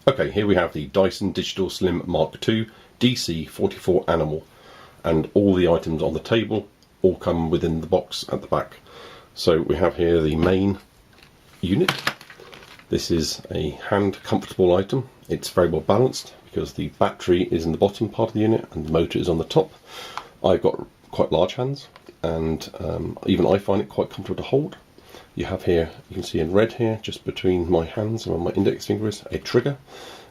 Okay, here we have the Dyson Digital Slim Mk2 DC44 Animal, and all the items on the table all come within the box at the back. So we have here the main unit. This is a hand comfortable item. It's very well balanced because the battery is in the bottom part of the unit and the motor is on the top. I've got quite large hands, and even I find it quite comfortable to hold. You have here, you can see in red here, just between my hands and my index finger is a trigger,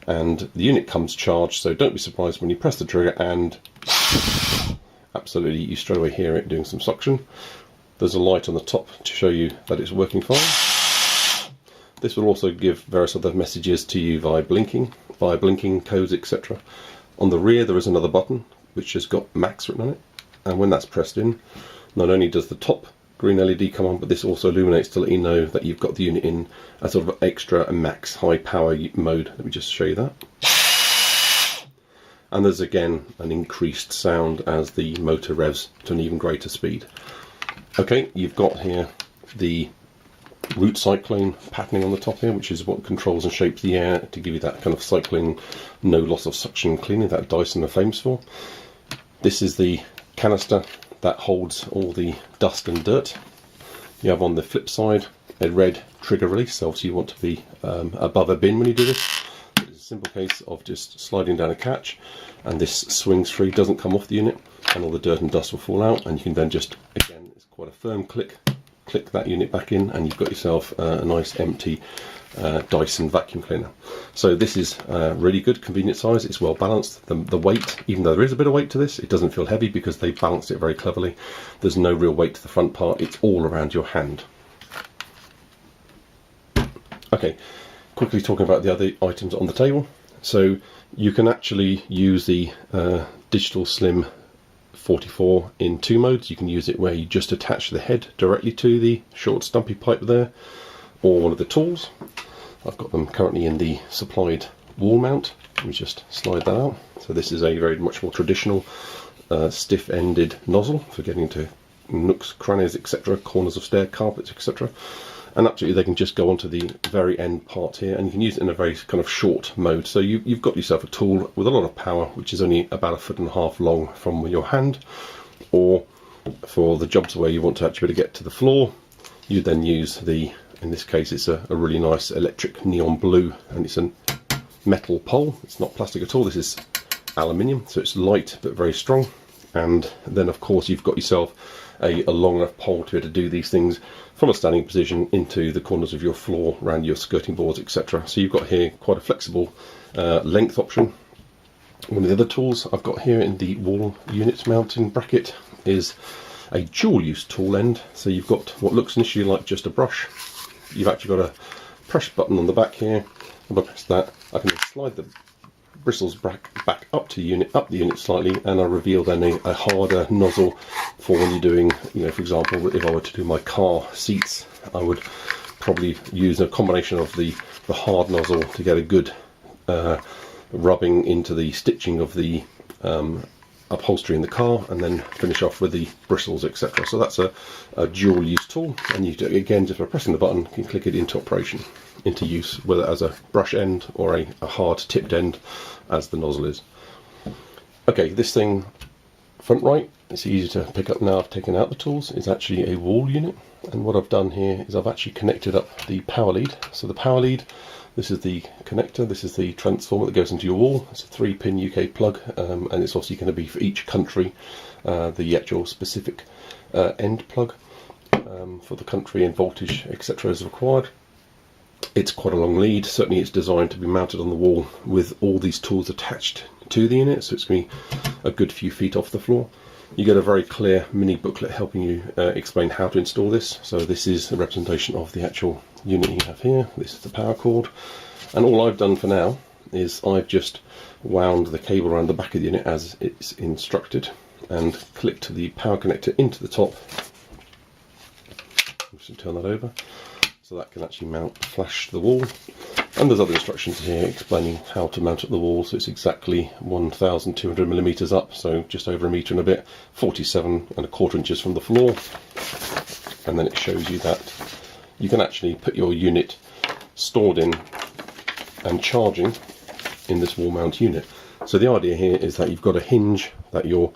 and the unit comes charged, so don't be surprised when you press the trigger and absolutely you straight away hear it doing some suction. There's a light on the top to show you that it's working fine. This will also give various other messages to you via blinking codes, etc. On the rear there is another button which has got max written on it, and when that's pressed in, not only does the top green LED come on, but this also illuminates to let you know that you've got the unit in a sort of extra and max high power mode. Let me just show you that. And there's again an increased sound as the motor revs to an even greater speed. Okay, you've got here the root cyclone patterning on the top here, which is what controls and shapes the air to give you that kind of cycling, no loss of suction cleaning that Dyson are famous for. This is the canister that holds all the dust and dirt. You have on the flip side a red trigger release, so obviously you want to be above a bin when you do this. It's a simple case of just sliding down a catch, and this swings free, doesn't come off the unit, and all the dirt and dust will fall out, and you can then just, again, it's quite a firm click that unit back in, and you've got yourself a nice empty Dyson vacuum cleaner. So this is really good, convenient size. It's well balanced. The weight, even though there is a bit of weight to this, it doesn't feel heavy because they balanced it very cleverly. There's no real weight to the front part. It's all around your hand. Okay, quickly talking about the other items on the table. So you can actually use the Digital Slim 44 in two modes. You can use it where you just attach the head directly to the short stumpy pipe there, or one of the tools. I've got them currently in the supplied wall mount. Let me just slide that out. So this is a very much more traditional stiff-ended nozzle for getting to nooks, crannies, etc., corners of stair carpets, etc. And absolutely they can just go onto the very end part here, and you can use it in a very kind of short mode. So you've got yourself a tool with a lot of power, which is only about 1.5 foot long from your hand, or for the jobs where you want to actually be able to get to the floor, you then use the, in this case it's a really nice electric neon blue, and it's a metal pole. It's not plastic at all, this is aluminium, so it's light but very strong. And then of course you've got yourself a long enough pole to be able to do these things from a standing position into the corners of your floor, around your skirting boards, etc. So you've got here quite a flexible length option. One of the other tools I've got here in the wall unit mounting bracket is a dual use tool end. So you've got what looks initially like just a brush. You've actually got a press button on the back here. If I press that, I can slide the bristles back up to the unit slightly, and I reveal then a harder nozzle for when you're doing, you know, for example, if I were to do my car seats, I would probably use a combination of the hard nozzle to get a good rubbing into the stitching of the upholstery in the car, and then finish off with the bristles, etc. So that's a dual use tool, and you again, just by pressing the button, can click it into operation, into use, whether as a brush end or a hard tipped end as the nozzle is. Okay, this thing front right, it's easy to pick up now I've taken out the tools, is actually a wall unit, and what I've done here is I've actually connected up the power lead. So the power lead, this is the connector, this is the transformer that goes into your wall. It's a 3-pin UK plug, and it's also going to be for each country the actual specific end plug for the country and voltage, etc. is required. It's quite a long lead. Certainly it's designed to be mounted on the wall with all these tools attached to the unit, so it's going to be a good few feet off the floor. You get a very clear mini booklet helping you explain how to install this. So this is a representation of the actual unit you have here. This is the power cord, and all I've done for now is I've just wound the cable around the back of the unit as it's instructed, and clicked the power connector into the top. Just turn that over so that can actually mount flash to the wall. And there's other instructions here explaining how to mount at the wall. So it's exactly 1,200 millimeters up, so just over a meter and a bit, 47¼ inches from the floor. And then it shows you that you can actually put your unit stored in and charging in this wall mount unit. So the idea here is that you've got a hinge that your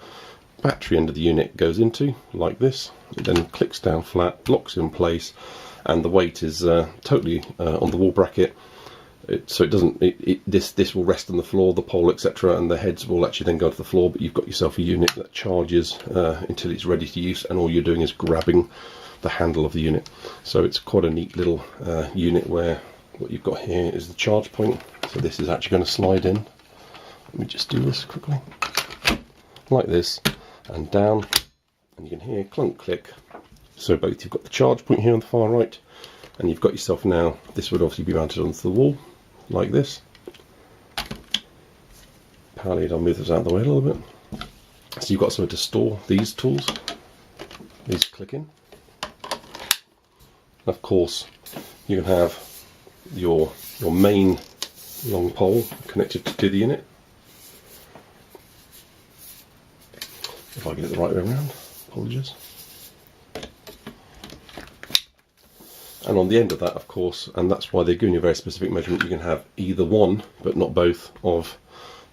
battery end of the unit goes into, like this. It then clicks down flat, locks in place, and the weight is totally on the wall bracket. So it doesn't. This will rest on the floor, the pole, etc., and the heads will actually then go to the floor. But you've got yourself a unit that charges until it's ready to use, and all you're doing is grabbing the handle of the unit. So it's quite a neat little unit where what you've got here is the charge point. So this is actually going to slide in. Let me just do this quickly, like this, and down, and you can hear clunk click. So both you've got the charge point here on the far right, and you've got yourself now. This would obviously be mounted onto the wall, like this. Power lead, I'll move this out of the way a little bit. So you've got somewhere to store these tools. These click in. Of course, you can have your main long pole connected to the unit. If I get it the right way around, apologies. And on the end of that, of course, and that's why they're giving you a very specific measurement, you can have either one, but not both, of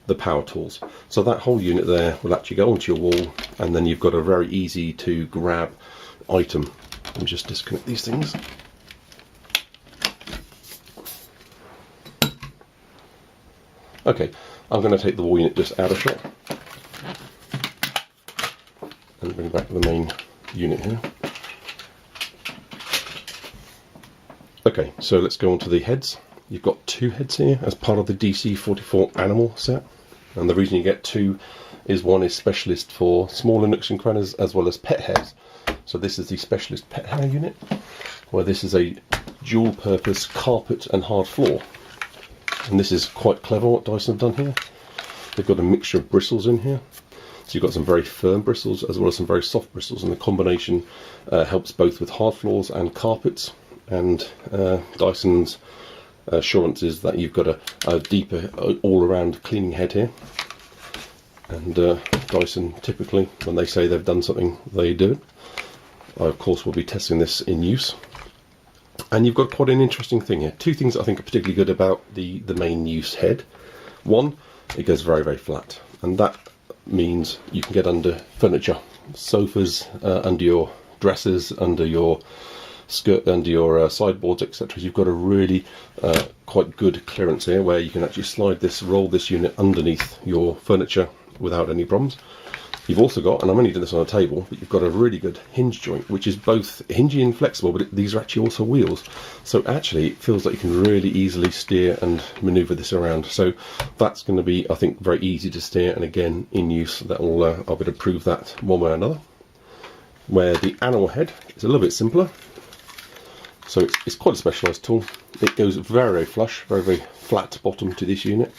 the power tools. So that whole unit there will actually go onto your wall, and then you've got a very easy to grab item. Let me just disconnect these things. Okay, I'm going to take the wall unit just out of shot and bring back the main unit here. Okay, so let's go on to the heads. You've got two heads here as part of the DC44 animal set, and the reason you get two is one is specialist for smaller nooks and crannies as well as pet hairs. So this is the specialist pet hair unit, where this is a dual purpose carpet and hard floor. And this is quite clever what Dyson have done here. They've got a mixture of bristles in here. So you've got some very firm bristles as well as some very soft bristles, and the combination helps both with hard floors and carpets. And Dyson's assurance is that you've got a deeper all-around cleaning head here. And Dyson typically, when they say they've done something, they do it. I of course will be testing this in use. And you've got quite an interesting thing here. Two things I think are particularly good about the main use head. One, it goes very, very flat, and that means you can get under furniture, sofas, under your dressers, under your skirt, under your sideboards, etc. You've got a really quite good clearance here where you can actually slide this, roll this unit underneath your furniture without any problems. You've also got, and I'm only doing this on a table, but you've got a really good hinge joint, which is both hingy and flexible, but these are actually also wheels. So actually it feels like you can really easily steer and maneuver this around. So that's going to be, I think, very easy to steer, and again, in use, that will I'll be able to prove that one way or another. Where the animal head is a little bit simpler. So it's quite a specialised tool. It goes very, very flush, very, very flat bottom to this unit,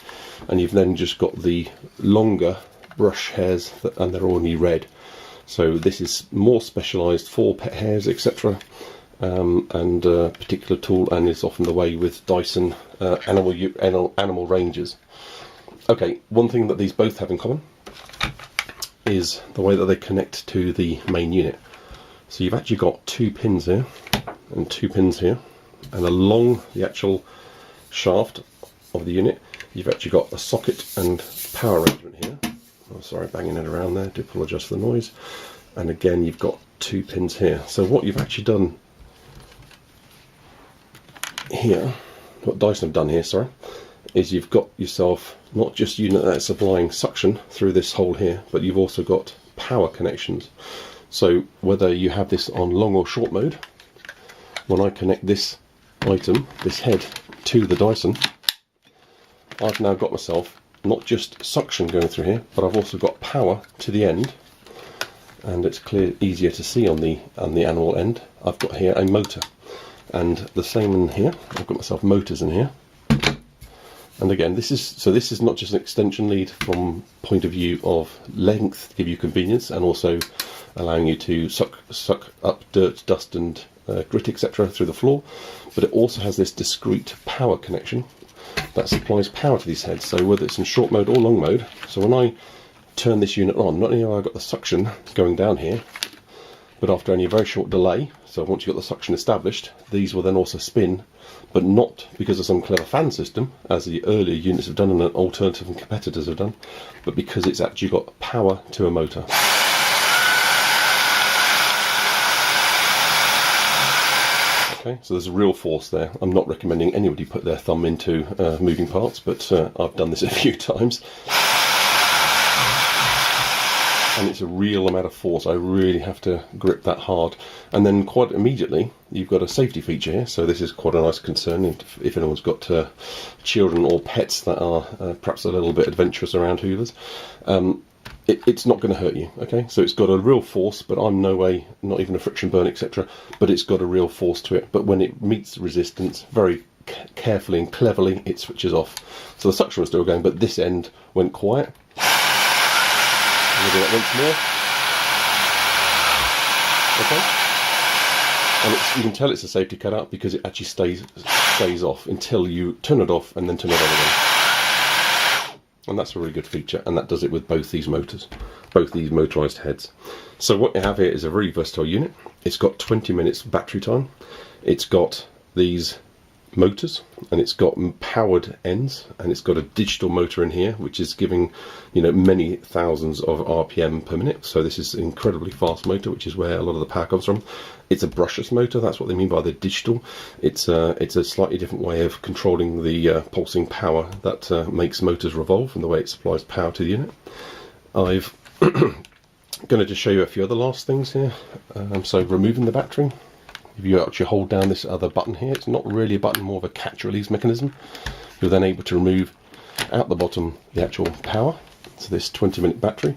and you've then just got the longer brush hairs, and they're only red. So this is more specialised for pet hairs, etc. And a particular tool, and is often the way with Dyson animal ranges. Okay, one thing that these both have in common is the way that they connect to the main unit. So you've actually got two pins here and two pins here, and along the actual shaft of the unit you've actually got a socket and power arrangement here. Oh, sorry, banging it around there, do apologise for the noise. And again, you've got two pins here. So what you've actually done here, what Dyson have done here, sorry, is you've got yourself not just a unit that's supplying suction through this hole here, but you've also got power connections. So whether you have this on long or short mode, when I connect this item, this head, to the Dyson, I've now got myself not just suction going through here, but I've also got power to the end, and it's easier to see on the animal end. I've got here a motor, and the same in here. I've got myself motors in here, and again, this is not just an extension lead from point of view of length to give you convenience, and also allowing you to suck up dirt, dust, and grit, etc. through the floor, but it also has this discrete power connection that supplies power to these heads. So whether it's in short mode or long mode, so when I turn this unit on, not only have I got the suction going down here, but after only a very short delay, so once you've got the suction established, these will then also spin, but not because of some clever fan system, as the earlier units have done and alternative and competitors have done, but because it's actually got power to a motor. Okay, so there's a real force there. I'm not recommending anybody put their thumb into moving parts, but I've done this a few times. And it's a real amount of force. I really have to grip that hard. And then quite immediately, you've got a safety feature here. So this is quite a nice concern if anyone's got children or pets that are perhaps a little bit adventurous around hoovers. It's not going to hurt you, okay? So it's got a real force, but I'm no way, not even a friction burn, etc. But it's got a real force to it. But when it meets resistance, very carefully and cleverly, it switches off. So the suction was still going, but this end went quiet. We'll do that once more. Okay. And you can tell it's a safety cutout because it actually stays off until you turn it off and then turn it on again. And that's a really good feature, and that does it with both these motors, both these motorised heads. So what you have here is a very versatile unit. It's got 20 minutes battery time. It's got these motors, and it's got powered ends, and it's got a digital motor in here which is giving, you know, many thousands of RPM per minute. So this is an incredibly fast motor, which is where a lot of the power comes from. It's a brushless motor. That's what they mean by the digital. It's a slightly different way of controlling the pulsing power that makes motors revolve and the way it supplies power to the unit. I've going to just show you a few other last things here. So removing the battery. If you actually hold down this other button here, it's not really a button, more of a catch release mechanism. You're then able to remove out the bottom the actual power, so this 20-minute battery.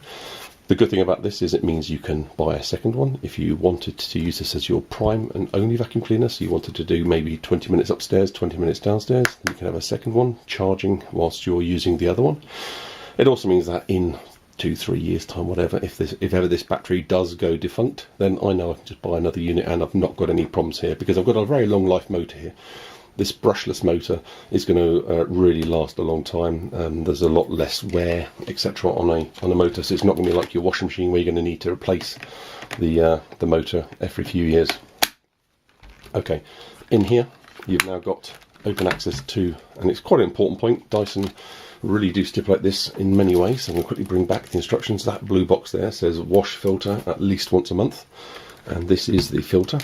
The good thing about this is it means you can buy a second one if you wanted to use this as your prime and only vacuum cleaner. So you wanted to do maybe 20 minutes upstairs, 20 minutes downstairs, then you can have a second one charging whilst you're using the other one. It also means that in 2-3 years time, whatever, if ever this battery does go defunct, then I know I can just buy another unit and I've not got any problems here, because I've got a very long life motor here. This brushless motor is going to really last a long time. There's a lot less wear, etc. on a motor, so it's not going to be like your washing machine where you're going to need to replace the motor every few years. Okay, in here you've now got open access to, and it's quite an important point, Dyson really do stipulate this in many ways. I'm going to quickly bring back the instructions. That blue box there says wash filter at least once a month, and this is the filter.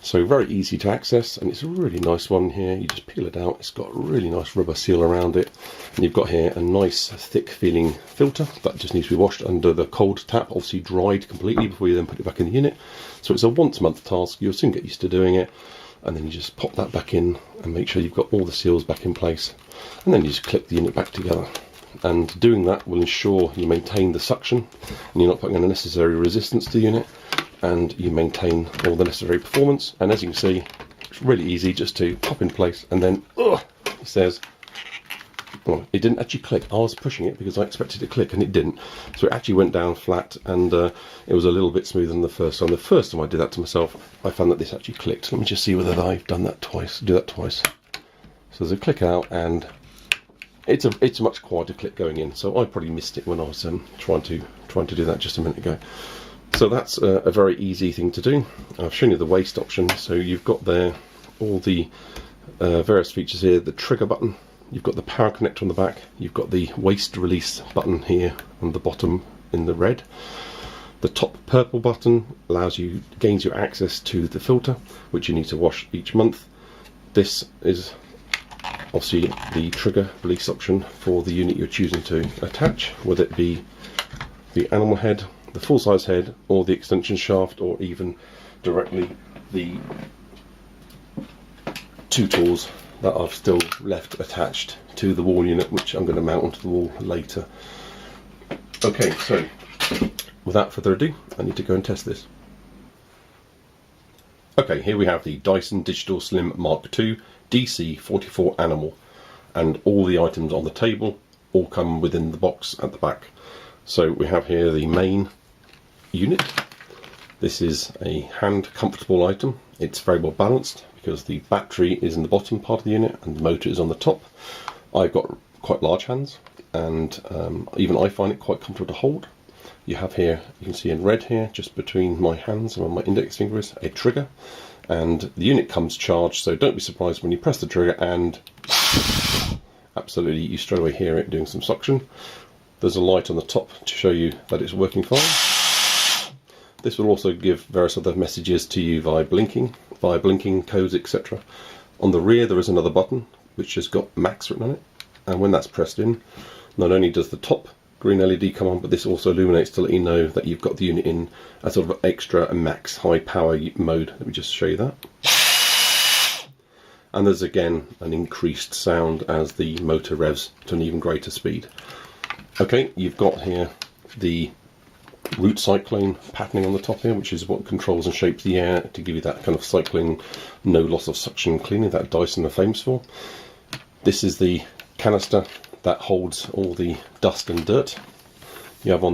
So very easy to access, and it's a really nice one here. You just peel it out. It's got a really nice rubber seal around it, and you've got here a nice thick feeling filter that just needs to be washed under the cold tap, obviously dried completely before you then put it back in the unit. So it's a once a month task. You'll soon get used to doing it, and then you just pop that back in and make sure you've got all the seals back in place, and then you just click the unit back together. And doing that will ensure you maintain the suction and you're not putting unnecessary resistance to the unit, and you maintain all the necessary performance. And as you can see, it's really easy just to pop in place, and then it says, well, it didn't actually click. I was pushing it because I expected it to click, and it didn't. So it actually went down flat, and it was a little bit smoother than the first time. The first time I did that to myself, I found that this actually clicked. Let me just see whether I've done that twice. Do that twice. So there's a click out, and it's a much quieter click going in. So I probably missed it when I was trying to do that just a minute ago. So that's a very easy thing to do. I've shown you the waste option. So you've got there all the various features here. The trigger button. You've got the power connector on the back. You've got the waste release button here on the bottom in the red. The top purple button gains you access to the filter, which you need to wash each month. This is obviously the trigger release option for the unit you're choosing to attach, whether it be the animal head, the full-size head, or the extension shaft, or even directly the two tools that I've still left attached to the wall unit, which I'm going to mount onto the wall later. Okay, so without further ado, I need to go and test this. Okay, here we have the Dyson Digital Slim Mk2 DC44 Animal, and all the items on the table all come within the box at the back. So we have here the main unit. This is a hand comfortable item. It's very well balanced because the battery is in the bottom part of the unit and the motor is on the top. I've got quite large hands, and even I find it quite comfortable to hold. You have here, you can see in red here, just between my hands and where my index finger is, a trigger, and the unit comes charged, so don't be surprised when you press the trigger and absolutely you straight away hear it doing some suction. There's a light on the top to show you that it's working fine. This will also give various other messages to you via blinking codes, etc. On the rear there is another button which has got max written on it, and when that's pressed in, not only does the top green LED come on, but this also illuminates to let you know that you've got the unit in a sort of extra and max high power mode. Let me just show you that. And there's again an increased sound as the motor revs to an even greater speed. Okay, you've got here the root cyclone patterning on the top here, which is what controls and shapes the air to give you that kind of cycling, no loss of suction cleaning that Dyson are famous for. This is the canister that holds all the dust and dirt. You have on